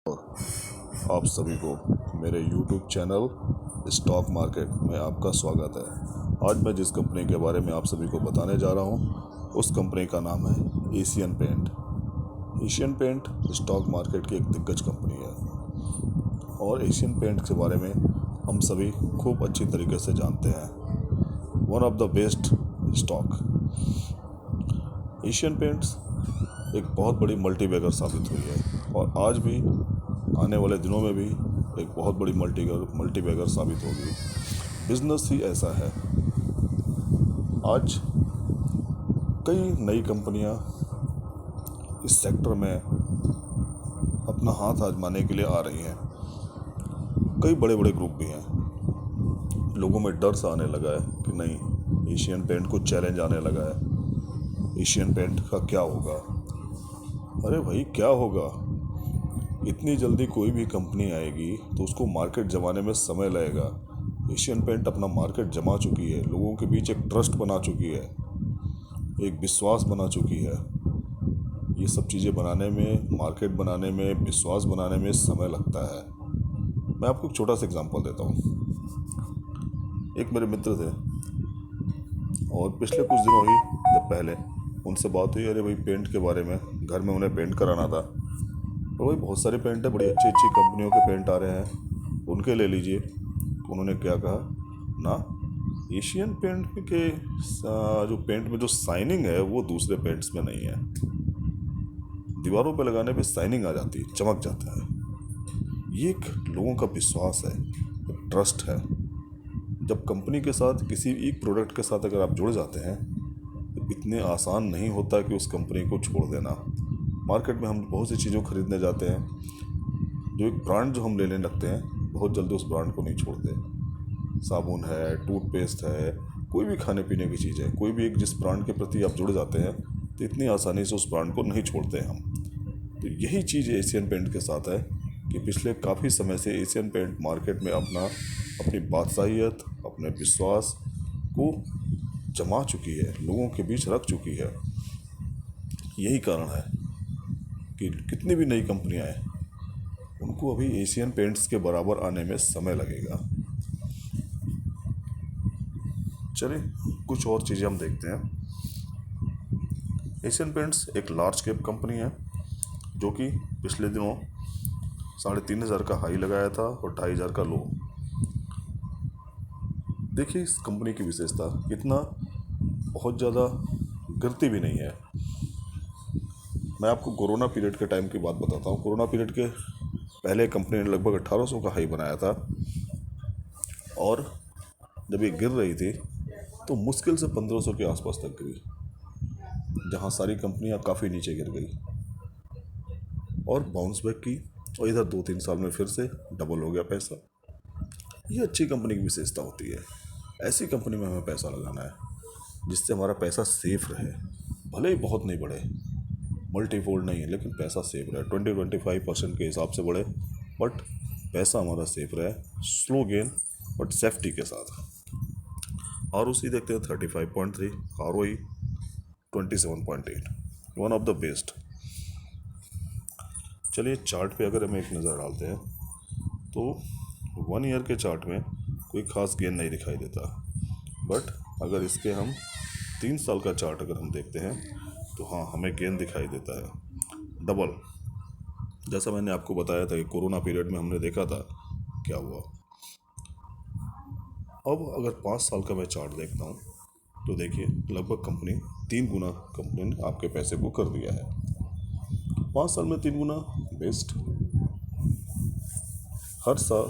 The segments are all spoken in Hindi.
आप सभी को मेरे YouTube चैनल स्टॉक मार्केट में आपका स्वागत है। आज मैं जिस कंपनी के बारे में आप सभी को बताने जा रहा हूँ उस कंपनी का नाम है Asian Paint. Asian Paint stock market की एक दिग्गज कंपनी है और एशियन पेंट के बारे में हम सभी खूब अच्छी तरीके से जानते हैं। One of the best stock. Asian paints एक बहुत बड़ी मल्टीबैगर साबित हुई है और आज भी आने वाले दिनों में भी एक बहुत बड़ी मल्टीबैगर साबित होगी। बिजनेस ही ऐसा है। आज कई नई कंपनियां इस सेक्टर में अपना हाथ आजमाने के लिए आ रही हैं। कई बड़े बड़े ग्रुप भी हैं। लोगों में डर सा आने लगा है कि नहीं, एशियन पेंट को चैलेंज आने लगा है। एशियन पेंट का क्या होगा? अरे भाई, क्या होगा? इतनी जल्दी कोई भी कंपनी आएगी तो उसको मार्केट जमाने में समय लगेगा। एशियन पेंट अपना मार्केट जमा चुकी है, लोगों के बीच एक ट्रस्ट बना चुकी है, एक विश्वास बना चुकी है। ये सब चीज़ें बनाने में, मार्केट बनाने में, विश्वास बनाने में समय लगता है। मैं आपको एक छोटा सा एग्जांपल देता हूँ। एक मेरे मित्र थे और पिछले कुछ दिनों ही जब पहले उनसे बात हुई, अरे भाई पेंट के बारे में, घर में उन्हें पेंट कराना था। और भाई बहुत सारे पेंट है, बड़ी अच्छी अच्छी कंपनियों के पेंट आ रहे हैं, उनके ले लीजिए। उन्होंने क्या कहा ना, एशियन पेंट के जो पेंट में जो शाइनिंग है वो दूसरे पेंट्स में नहीं है। दीवारों पे लगाने पे शाइनिंग आ जाती है, चमक जाता है। ये एक लोगों का विश्वास है, एक ट्रस्ट है। जब कंपनी के साथ किसी एक प्रोडक्ट के साथ अगर आप जुड़ जाते हैं तो इतने आसान नहीं होता कि उस कंपनी को छोड़ देना। मार्केट में हम बहुत सी चीज़ों खरीदने जाते हैं, जो एक ब्रांड जो हम लेने लगते हैं, बहुत जल्दी उस ब्रांड को नहीं छोड़ते। साबुन है, टूथपेस्ट है, कोई भी खाने पीने की चीज़ है, कोई भी एक जिस ब्रांड के प्रति आप जुड़ जाते हैं तो इतनी आसानी से उस ब्रांड को नहीं छोड़ते हम। तो यही चीज़ एशियन पेंट के साथ है कि पिछले काफ़ी समय से एशियन पेंट मार्केट में अपनी बादशाहियत, अपने विश्वास को जमा चुकी है, लोगों के बीच रख चुकी है। यही कारण है कि कितनी भी नई कंपनियां आए, उनको अभी एशियन पेंट्स के बराबर आने में समय लगेगा। चलिए कुछ और चीज़ें हम देखते हैं। एशियन पेंट्स एक लार्ज कैप कंपनी है जो कि पिछले दिनों 3,500 का हाई लगाया था और 2,500 का लो। देखिए इस कंपनी की विशेषता, इतना बहुत ज़्यादा गिरती भी नहीं है। मैं आपको कोरोना पीरियड के टाइम की बात बताता हूँ। कोरोना पीरियड के पहले कंपनी ने लगभग 1,800 का हाई बनाया था और जब ये गिर रही थी तो मुश्किल से 1,500 के आसपास तक गिरी, जहाँ सारी कंपनियाँ काफ़ी नीचे गिर गई और बाउंस बैक की और इधर 2-3 साल में फिर से डबल हो गया पैसा। ये अच्छी कंपनी की विशेषता होती है। ऐसी कंपनी में हमें पैसा लगाना है जिससे हमारा पैसा सेफ रहे, भले ही बहुत नहीं बढ़े, मल्टीफोल्ड नहीं है, लेकिन पैसा सेफ रहे। 20-25% के हिसाब से बढ़े बट पैसा हमारा सेफ रहे। स्लो गेन बट सेफ्टी के साथ। ROC देखते हैं 35.3, ROE 27.8, one of the best. चलिए चार्ट पे अगर हम एक नज़र डालते हैं तो 1 ईयर के चार्ट में कोई खास गेन नहीं दिखाई देता, बट अगर इसके हम 3 साल का चार्ट अगर हम देखते हैं तो हाँ, हमें गेन दिखाई देता है, डबल। जैसा मैंने आपको बताया था कि कोरोना पीरियड में हमने देखा था क्या हुआ। अब अगर 5 साल का मैं चार्ट देखता हूँ तो देखिए लगभग कंपनी 3 गुना कंपनी ने आपके पैसे को कर दिया है। 5 साल में 3 गुना, बेस्ट। हर साल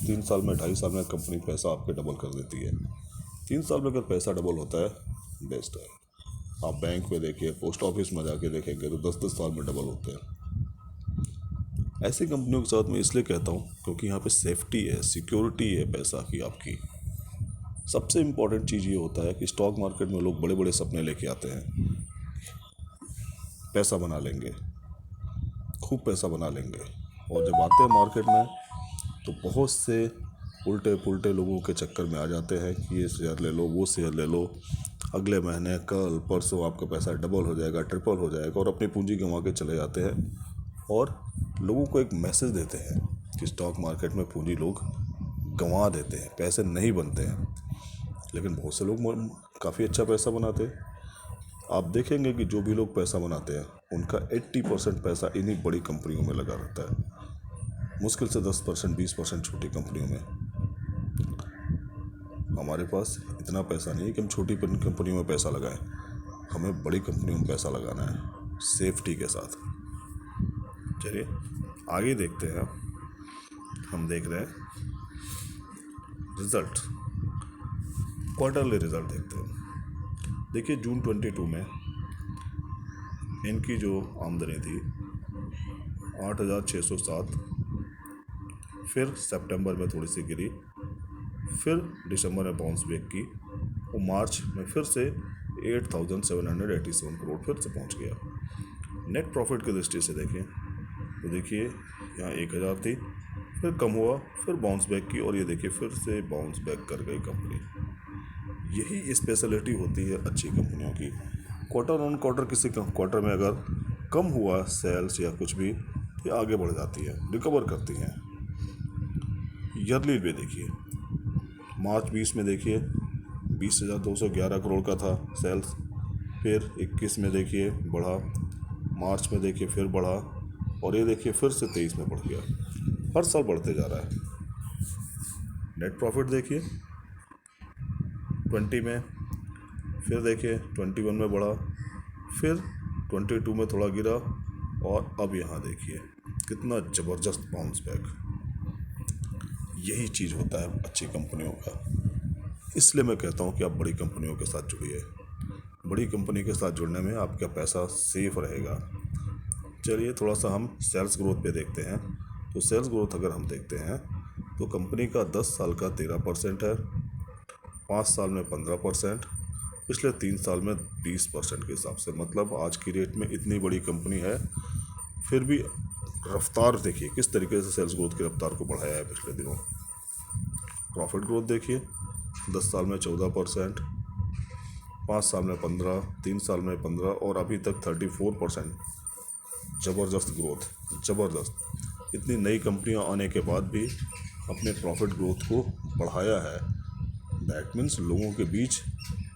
3 साल में, 2.5 साल में कंपनी पैसा आपके डबल कर देती है। 3 साल में अगर पैसा डबल होता है, बेस्ट है। आप बैंक में देखिए, पोस्ट ऑफिस में जाके देखेंगे तो 10-10 साल में डबल होते हैं। ऐसी कंपनियों के साथ मैं इसलिए कहता हूँ क्योंकि यहाँ पे सेफ्टी है, सिक्योरिटी है पैसा की आपकी। सबसे इम्पोर्टेंट चीज़ ये होता है कि स्टॉक मार्केट में लोग बड़े बड़े सपने लेके आते हैं, पैसा बना लेंगे, खूब पैसा बना लेंगे, और जब आते हैं मार्केट में तो बहुत से उल्टे पुल्टे लोगों के चक्कर में आ जाते हैं कि ये शेयर ले लो, वो शेयर ले लो, अगले महीने, कल परसों आपका पैसा डबल हो जाएगा, ट्रिपल हो जाएगा, और अपनी पूंजी गंवा के चले जाते हैं और लोगों को एक मैसेज देते हैं कि स्टॉक मार्केट में पूंजी लोग गंवा देते हैं, पैसे नहीं बनते हैं। लेकिन बहुत से लोग काफ़ी अच्छा पैसा बनाते हैं। आप देखेंगे कि जो भी लोग पैसा बनाते हैं उनका 80% पैसा इन्हीं बड़ी कंपनियों में लगा रहता है, मुश्किल से 10% 20% छोटी कंपनियों में। हमारे पास इतना पैसा नहीं है कि हम छोटी कंपनियों में पैसा लगाएं, हमें बड़ी कंपनियों में पैसा लगाना है सेफ्टी के साथ। चलिए आगे देखते हैं। हम देख रहे हैं रिजल्ट, क्वार्टरली रिजल्ट देखते हैं। देखिए जून 22 में इनकी जो आमदनी थी 8,607, फिर सितंबर में थोड़ी सी गिरी, फिर दिसंबर में बाउंस बैक की और मार्च में फिर से 8,787 करोड़ फिर से पहुंच गया। नेट प्रॉफिट की दृष्टि से देखें तो देखिए यहाँ 1,000 थी, फिर कम हुआ, फिर बाउंस बैक की और ये देखिए फिर से बाउंस बैक कर गई कंपनी। यही स्पेशलिटी होती है अच्छी कंपनियों की। क्वार्टर ऑन क्वार्टर किसी क्वार्टर में अगर कम हुआ सेल्स या कुछ भी, ये आगे बढ़ जाती है, रिकवर करती हैं। ईयरली पे देखिए मार्च 20 में देखिए 20,211 करोड़ का था सेल्स, फिर 21 में देखिए बढ़ा, मार्च में देखिए फिर बढ़ा और ये देखिए फिर से 23 में बढ़ गया। हर साल बढ़ते जा रहा है। नेट प्रॉफिट देखिए 20 में, फिर देखिए 21 में बढ़ा, फिर 22 में थोड़ा गिरा और अब यहाँ देखिए कितना ज़बरदस्त बाउंस बैक। यही चीज़ होता है अच्छी कंपनियों का। इसलिए मैं कहता हूँ कि आप बड़ी कंपनियों के साथ जुड़िए। बड़ी कंपनी के साथ जुड़ने में आपका पैसा सेफ रहेगा। चलिए थोड़ा सा हम सेल्स ग्रोथ पे देखते हैं। तो सेल्स ग्रोथ अगर हम देखते हैं तो कंपनी का 10 साल का 13% है, 5 साल में 15%, पिछले 3 साल में 20% के हिसाब से। मतलब आज की डेट में इतनी बड़ी कंपनी है, फिर भी रफ्तार देखिए किस तरीके से सेल्स ग्रोथ की रफ्तार को बढ़ाया है पिछले दिनों। प्रॉफिट ग्रोथ देखिए 10 साल में 14%, 5 साल में 15, 3 साल में 15 और अभी तक 34%। ज़बरदस्त ग्रोथ, ज़बरदस्त। इतनी नई कंपनियां आने के बाद भी अपने प्रॉफिट ग्रोथ को बढ़ाया है। दैट मीन्स लोगों के बीच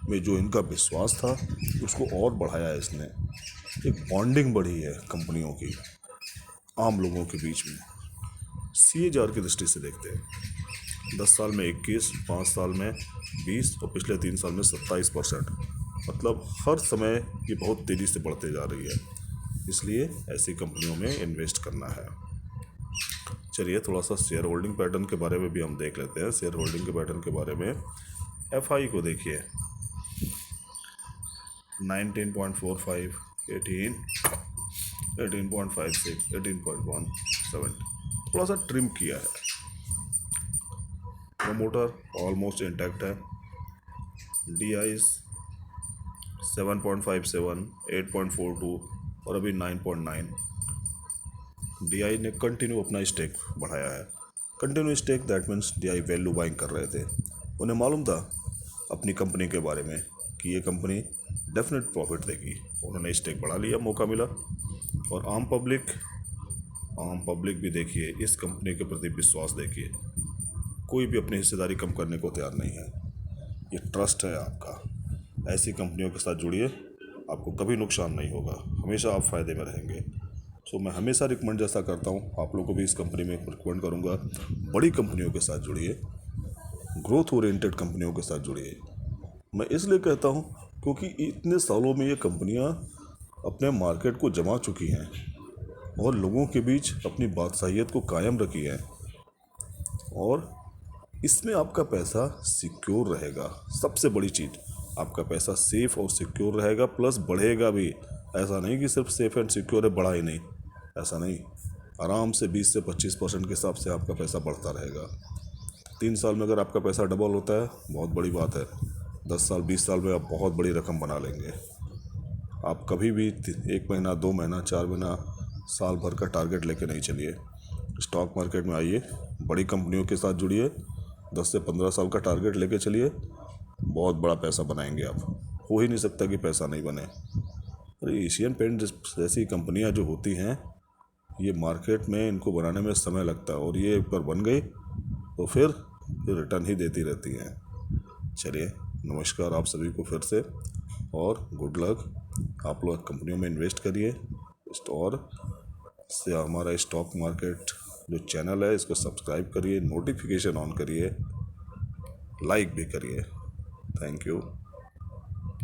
में जो इनका विश्वास था उसको और बढ़ाया है इसने। एक बॉन्डिंग बढ़ी है कंपनियों की आम लोगों के बीच में। CAGR की दृष्टि से देखते हैं 10 साल में 21, 5 साल में 20 और पिछले 3 साल में 27%। मतलब हर समय ये बहुत तेज़ी से बढ़ते जा रही है, इसलिए ऐसी कंपनियों में इन्वेस्ट करना है। चलिए थोड़ा सा शेयर होल्डिंग पैटर्न के बारे में भी हम देख लेते हैं। शेयर होल्डिंग के पैटर्न के बारे में FI को देखिए 19.45, 18, 18.56, 18.17, थोड़ा सा ट्रिम किया है। प्रोमोटर ऑलमोस्ट इंटैक्ट है। DIs 7.57, 8.42 और अभी 9.9। DI ने कंटिन्यू अपना स्टेक बढ़ाया है। Continue stake that means DI value buying कर रहे थे। उन्हें मालूम था अपनी कंपनी के बारे में कि ये कंपनी डेफिनेट प्रॉफिट देगी। उन्होंने स्टेक बढ़ा लिया, मौका मिला। और आम पब्लिक भी देखिए इस कंपनी के प्रति विश्वास देखिए, कोई भी अपनी हिस्सेदारी कम करने को तैयार नहीं है। ये ट्रस्ट है आपका। ऐसी कंपनियों के साथ जुड़िए, आपको कभी नुकसान नहीं होगा, हमेशा आप फ़ायदे में रहेंगे। सो मैं हमेशा रिकमेंड जैसा करता हूँ आप लोगों को भी इस कंपनी में रिकमेंड करूँगा, बड़ी कंपनियों के साथ जुड़िए, ग्रोथ ओरिएंटेड कंपनियों के साथ जुड़िए। मैं इसलिए कहता हूँ क्योंकि इतने सालों में ये कंपनियाँ अपने मार्केट को जमा चुकी हैं और लोगों के बीच अपनी बादशाहियत को कायम रखी है, और इसमें आपका पैसा सिक्योर रहेगा। सबसे बड़ी चीज़, आपका पैसा सेफ और सिक्योर रहेगा, प्लस बढ़ेगा भी। ऐसा नहीं कि सिर्फ सेफ एंड सिक्योर है, बढ़ा ही नहीं, ऐसा नहीं। आराम से 20 से 25% के हिसाब से आपका पैसा बढ़ता रहेगा। 3 साल में अगर आपका पैसा डबल होता है बहुत बड़ी बात है। 10 साल 20 साल में आप बहुत बड़ी रकम बना लेंगे। आप कभी भी 1 महीना 2 महीना 4 महीना साल भर का टारगेट लेके नहीं चलिए। स्टॉक मार्केट में आइए, बड़ी कंपनियों के साथ जुड़िए, 10 से 15 साल का टारगेट लेके चलिए, बहुत बड़ा पैसा बनाएंगे आप। हो ही नहीं सकता कि पैसा नहीं बने। अरे एशियन पेंट जैसी कंपनियां जो होती हैं ये मार्केट में इनको बनाने में समय लगता है, और ये एक बार बन गई तो फिर रिटर्न ही देती रहती हैं। चलिए, नमस्कार आप सभी को फिर से, और गुड लक। आप लोग कंपनियों में इन्वेस्ट करिए, और से हमारा स्टॉक मार्केट जो चैनल है इसको सब्सक्राइब करिए, नोटिफिकेशन ऑन करिए, लाइक भी करिए। Thank you.